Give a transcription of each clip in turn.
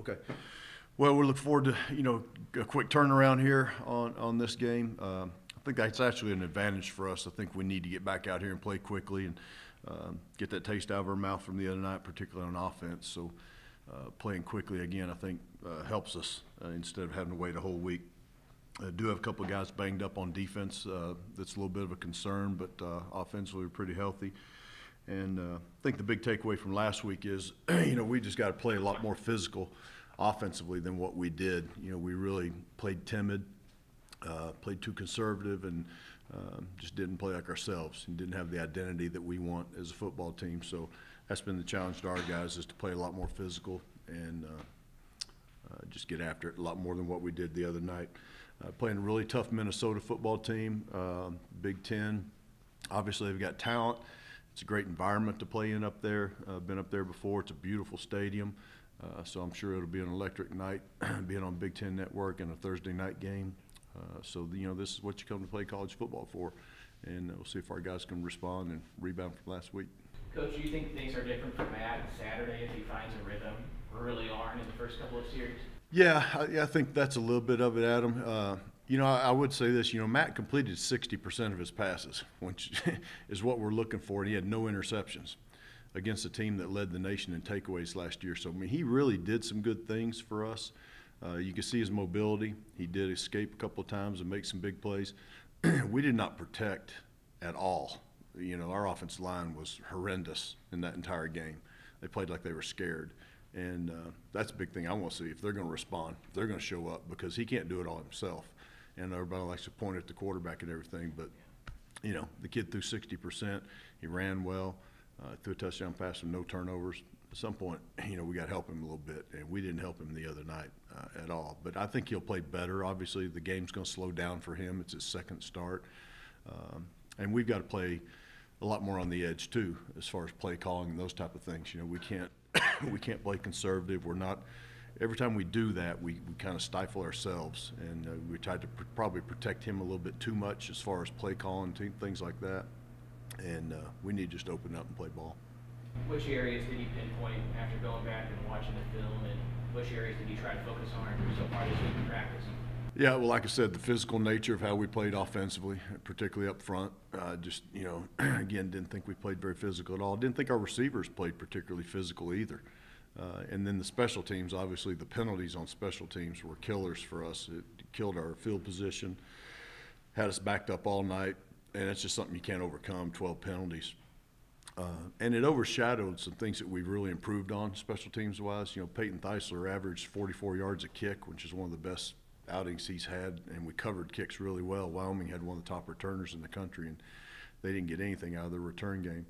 Okay. Well, we look forward to, a quick turnaround here on this game. I think that's actually an advantage for us. I think we need to get back out here and play quickly and get that taste out of our mouth from the other night, particularly on offense. So playing quickly again, I think helps us instead of having to wait a whole week. I do have a couple of guys banged up on defense. That's a little bit of a concern, but offensively we're pretty healthy. And I think the big takeaway from last week is, we just got to play a lot more physical offensively than what we did. We really played timid, played too conservative, and just didn't play like ourselves and didn't have the identity that we want as a football team. So that's been the challenge to our guys, is to play a lot more physical and just get after it a lot more than what we did the other night. Playing a really tough Minnesota football team, Big Ten. Obviously, they've got talent. It's a great environment to play in up there. Been up there before. It's a beautiful stadium. So I'm sure it'll be an electric night, being on Big Ten Network and a Thursday night game. So this is what you come to play college football for. And we'll see if our guys can respond and rebound from last week. Coach, do you think things are different for Matt Saturday if he finds a rhythm early on in the first couple of series? Yeah, I think that's a little bit of it, Adam. I would say this, Matt completed 60% of his passes, which is what we're looking for, and he had no interceptions against a team that led the nation in takeaways last year. So, he really did some good things for us. You can see his mobility. He did escape a couple of times and make some big plays. We did not protect at all. Our offensive line was horrendous in that entire game. They played like they were scared. And that's a big thing I want to see, if they're going to respond, if they're going to show up, because he can't do it all himself. And everybody likes to point at the quarterback and everything, but, the kid threw 60%. He ran well, threw a touchdown pass with no turnovers. At some point, we got to help him a little bit, and we didn't help him the other night at all. But I think he'll play better. Obviously, the game's going to slow down for him. It's his second start. And we've got to play a lot more on the edge, too, as far as play calling and those type of things. We can't we can't play conservative. We're not. Every time we do that, we kind of stifle ourselves, and we tried to probably protect him a little bit too much as far as play calling, things like that. And we need to just open up and play ball. Which areas did he pinpoint after going back and watching the film, and which areas did he try to focus on so far this week in practice? Yeah, well, like I said, the physical nature of how we played offensively, particularly up front. Again, didn't think we played very physical at all. Didn't think our receivers played particularly physical either. And then the special teams, obviously the penalties on special teams were killers for us. It killed our field position, had us backed up all night, and it's just something you can't overcome, 12 penalties. And it overshadowed some things that we've really improved on special teams-wise. Peyton Theisler averaged 44 yards a kick, which is one of the best outings he's had, and we covered kicks really well. Wyoming had one of the top returners in the country, and they didn't get anything out of their return game.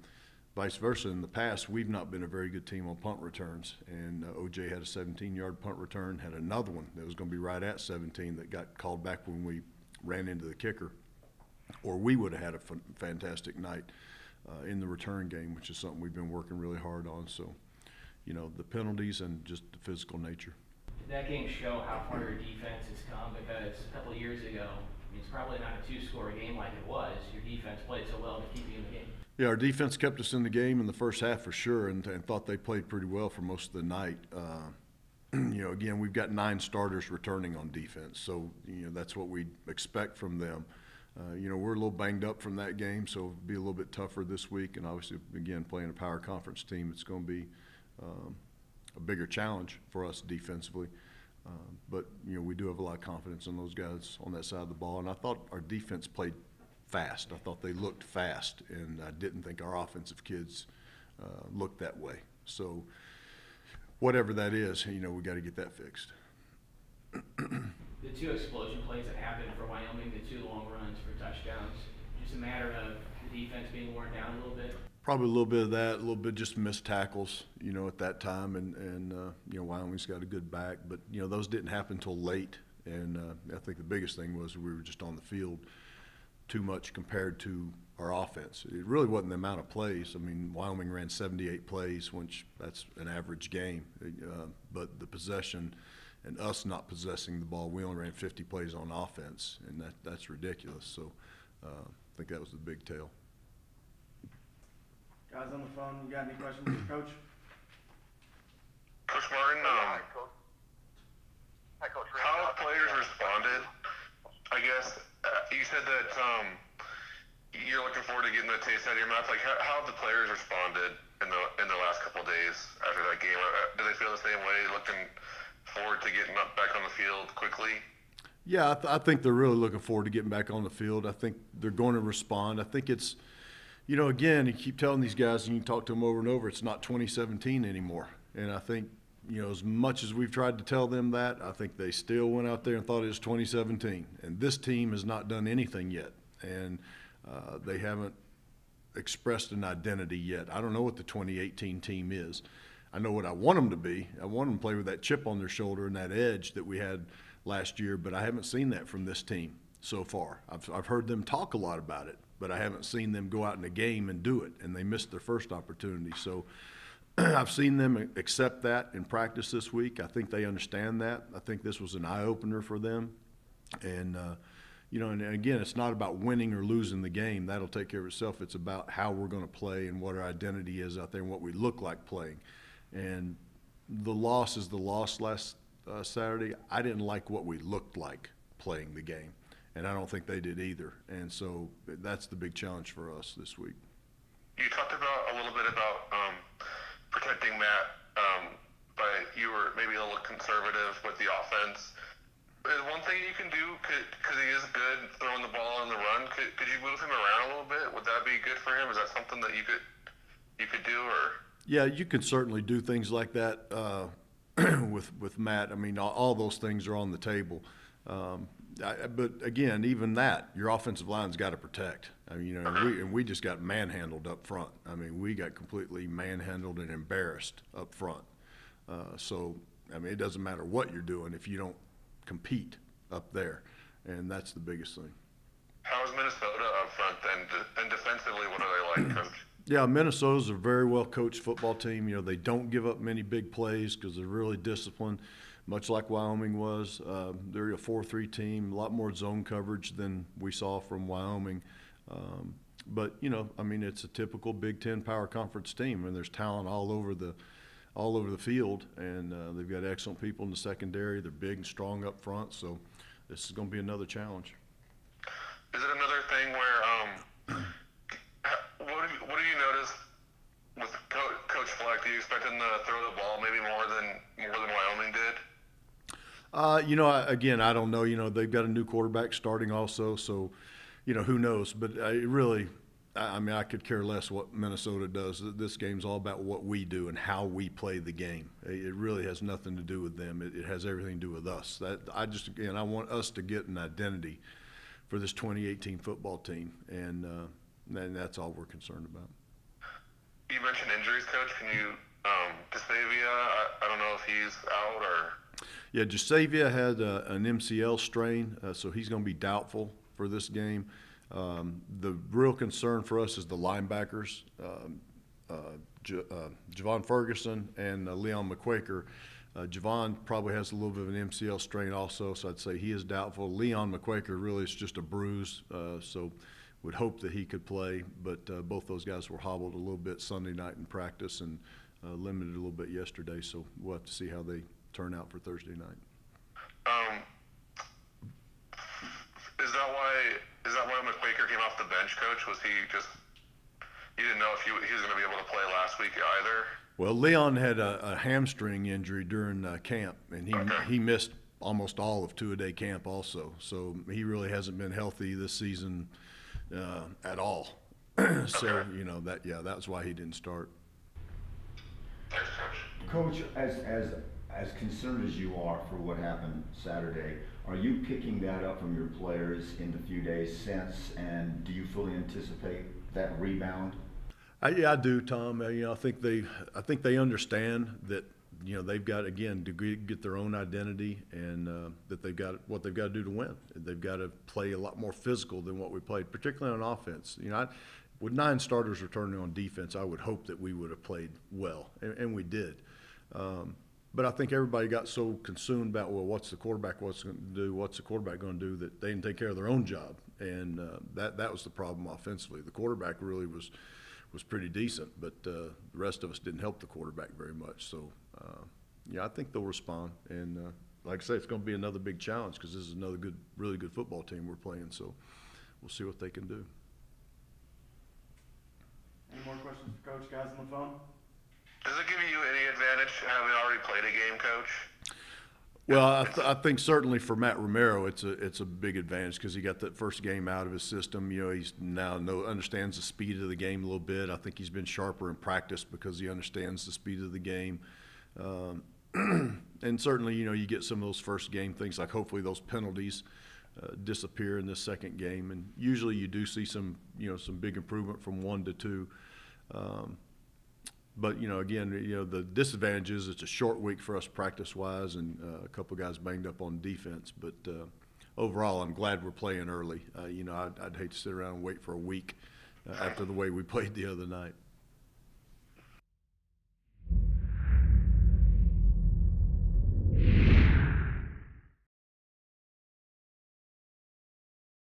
Vice versa, in the past, we've not been a very good team on punt returns, and OJ had a 17-yard punt return, had another one that was going to be right at 17 that got called back when we ran into the kicker, or we would have had a fantastic night in the return game, which is something we've been working really hard on. So, the penalties and just the physical nature. Did that game show how far your defense has come? Because a couple of years ago, it's probably not a two-score game like it was. Your defense played so well to keep you in the game. Yeah, our defense kept us in the game in the first half for sure, and thought they played pretty well for most of the night. Again, we've got 9 starters returning on defense, so that's what we expect from them. We're a little banged up from that game, so it'll be a little bit tougher this week. And obviously, again, playing a power conference team, it's going to be a bigger challenge for us defensively. But we do have a lot of confidence in those guys on that side of the ball. And I thought our defense played fast. I thought they looked fast, and I didn't think our offensive kids looked that way. So whatever that is, we got to get that fixed. The 2 explosion plays that happened for Wyoming, the 2 long runs for touchdowns, just a matter of the defense being worn down a little bit? Probably a little bit of that, a little bit just missed tackles, at that time, and Wyoming's got a good back, but those didn't happen until late, and I think the biggest thing was we were just on the field too much compared to our offense. It really wasn't the amount of plays. Wyoming ran 78 plays, which that's an average game, but the possession and us not possessing the ball, we only ran 50 plays on offense, and that's ridiculous. So I think that was the big tale. Guys on the phone, you got any questions, Coach? Coach Martin, How have players responded? I guess you said that you're looking forward to getting the taste out of your mouth. Like, how have the players responded in the last couple of days after that game? Do they feel the same way, looking forward to getting back on the field quickly? Yeah, I think they're really looking forward to getting back on the field. I think they're going to respond. I think it's, again, you keep telling these guys and you talk to them over and over, it's not 2017 anymore. And I think, as much as we've tried to tell them that, I think they still went out there and thought it was 2017. And this team has not done anything yet. And they haven't expressed an identity yet. I don't know what the 2018 team is. I know what I want them to be. I want them to play with that chip on their shoulder and that edge that we had last year, but I haven't seen that from this team so far. I've heard them talk a lot about it, but I haven't seen them go out in a game and do it, and they missed their first opportunity. So I've seen them accept that in practice this week. I think they understand that. I think this was an eye-opener for them. And, and again, it's not about winning or losing the game. That'll take care of itself. It's about how we're going to play and what our identity is out there and what we look like playing. And the loss is the loss last Saturday. I didn't like what we looked like playing the game, and I don't think they did either. And so that's the big challenge for us this week. You talked about a little bit about protecting Matt, but you were maybe a little conservative with the offense. Is one thing you can do, because he is good throwing the ball on the run, could you move him around a little bit? Would that be good for him? Is that something that you could do, or? Yeah, you can certainly do things like that. with Matt, I mean, all those things are on the table. But again, even that, your offensive line's got to protect. I mean, we just got manhandled up front. I mean, we got completely manhandled and embarrassed up front. So, I mean, it doesn't matter what you're doing if you don't compete up there, and that's the biggest thing. How is Minnesota up front, and defensively, what are they like, Coach? Yeah, Minnesota's a very well-coached football team. They don't give up many big plays because they're really disciplined, much like Wyoming was. They're a 4-3 team, a lot more zone coverage than we saw from Wyoming. But, I mean, it's a typical Big Ten Power Conference team, and there's talent all over the field, and they've got excellent people in the secondary. They're big and strong up front, so this is going to be another challenge. Is it another thing where what do you notice with Coach Fleck? Do you expect him to throw the ball maybe more than Wyoming did? Again, I don't know. They've got a new quarterback starting also, so who knows? But I mean, I could care less what Minnesota does. This game's all about what we do and how we play the game. It really has nothing to do with them. It has everything to do with us. I want us to get an identity for this 2018 football team, and that's all we're concerned about. You mentioned injuries, Coach. Can you, Jasavia, I don't know if he's out or? Yeah, Jasavia had an MCL strain, so he's going to be doubtful for this game. The real concern for us is the linebackers, Javon Ferguson and Leon McQuaker. Javon probably has a little bit of an MCL strain also, so I'd say he is doubtful. Leon McQuaker really is just a bruise, so would hope that he could play, but both those guys were hobbled a little bit Sunday night in practice and limited a little bit yesterday, so we'll have to see how they turn out for Thursday night. Is that why McQuaker came off the bench, Coach? Was he just – you didn't know if he was going to be able to play last week either? Well, Leon had a hamstring injury during camp, and he missed almost all of two-a-day camp also, so he really hasn't been healthy this season at all. So, that's why he didn't start. Thanks, Coach. Coach, as concerned as you are for what happened Saturday, are you picking that up from your players in the few days since, and do you fully anticipate that rebound? Yeah, I do, Tom. I think they understand that they've got, again, to get their own identity, and that they've got what they've got to do to win. They've got to play a lot more physical than what we played, particularly on offense. With 9 starters returning on defense, I would hope that we would have played well, and we did. But I think everybody got so consumed about, well, what's the quarterback going to do, that they didn't take care of their own job, and that was the problem offensively. The quarterback really was pretty decent, but the rest of us didn't help the quarterback very much. So, I think they'll respond, and like I say, it's going to be another big challenge because this is another good, really good football team we're playing. So we'll see what they can do. Any more questions for Coach, guys on the phone? Does it give you any advantage having already played a game, Coach? Well, I think certainly for Matt Romero, it's a big advantage because he got that first game out of his system. You know, he's now understands the speed of the game a little bit. I think he's been sharper in practice because he understands the speed of the game. And certainly, you know, you get some of those first game things like hopefully those penalties disappear in this second game, and usually you do see some big improvement from 1 to 2. But, you know, again, you know, the disadvantage is it's a short week for us practice-wise, and a couple of guys banged up on defense. But overall, I'm glad we're playing early. You know, I'd hate to sit around and wait for a week after the way we played the other night.